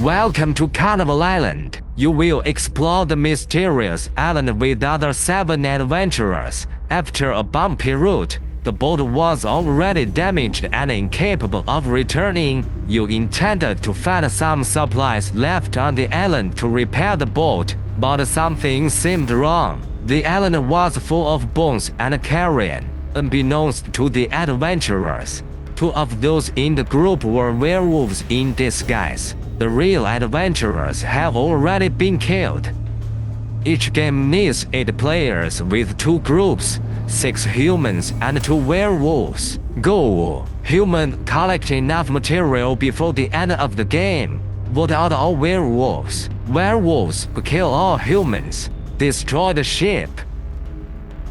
Welcome to Carnival Island. You will explore the mysterious island with other 7 adventurers. After a bumpy route, the boat was already damaged and incapable of returning. You intended to find some supplies left on the island to repair the boat, but something seemed wrong. The island was full of bones and carrion, unbeknownst to the adventurers. 2 of those in the group were werewolves in disguise. The real adventurers have already been killed. Each game needs 8 players with 2 groups, 6 humans and 2 werewolves. Goal: human, collect enough material before the end of the game. Vote out all werewolves. Werewolves kill all humans. Destroy the ship.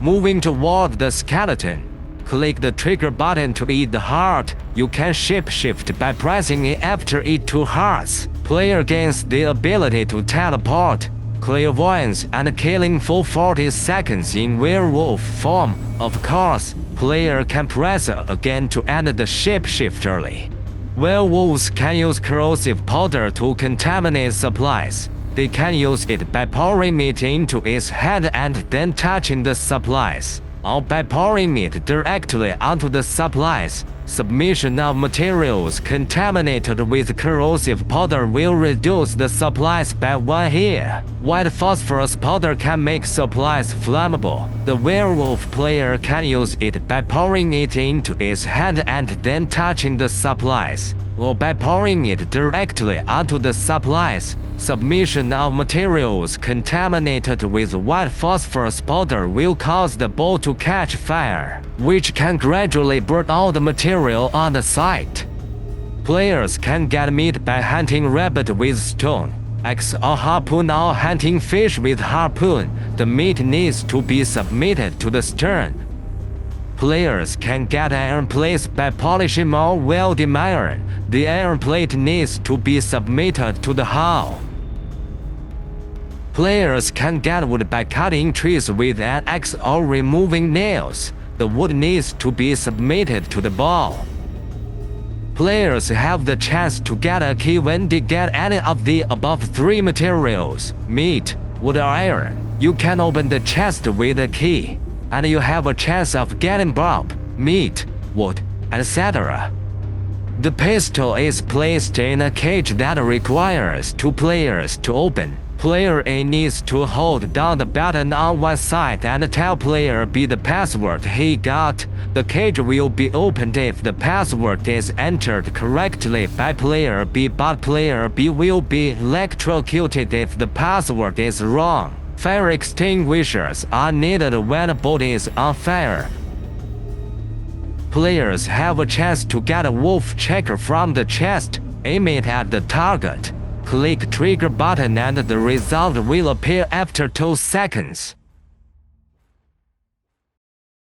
Moving toward the skeleton, click the trigger button to eat the heart. You can shapeshift by pressing it after eat 2 hearts. Player gains the ability to teleport, clairvoyance and killing for 40 seconds in werewolf form. Of course, player can press again to end the shapeshift early. Werewolves can use corrosive powder to contaminate supplies. They can use it by pouring it into its head and then touching the supplies, or by pouring it directly onto the supplies. Submission of materials contaminated with corrosive powder will reduce the supplies by 1 year. White phosphorus powder can make supplies flammable. The werewolf player can use it by pouring it into its hand and then touching the supplies, or by pouring it directly onto the supplies. Submission of materials contaminated with white phosphorus powder will cause the bowl to catch fire, which can gradually burn all the material on the site. Players can get meat by hunting rabbit with stone, axe or harpoon, or hunting fish with harpoon. The meat needs to be submitted to the stern. Players can get iron plates by polishing or welding iron. The iron plate needs to be submitted to the hull. Players can get wood by cutting trees with an axe or removing nails. The wood needs to be submitted to the ball. Players have the chance to get a key when they get any of the above 3 materials: meat, wood or iron. You can open the chest with a key, and you have a chance of getting bob, meat, wood, etc. The pistol is placed in a cage that requires 2 players to open. Player A needs to hold down the button on one side and tell player B the password he got. The cage will be opened if the password is entered correctly by player B, but player B will be electrocuted if the password is wrong. Fire extinguishers are needed when a boat is on fire. Players have a chance to get a wolf checker from the chest. Aim it at the target. Click trigger button and the result will appear after 2 seconds.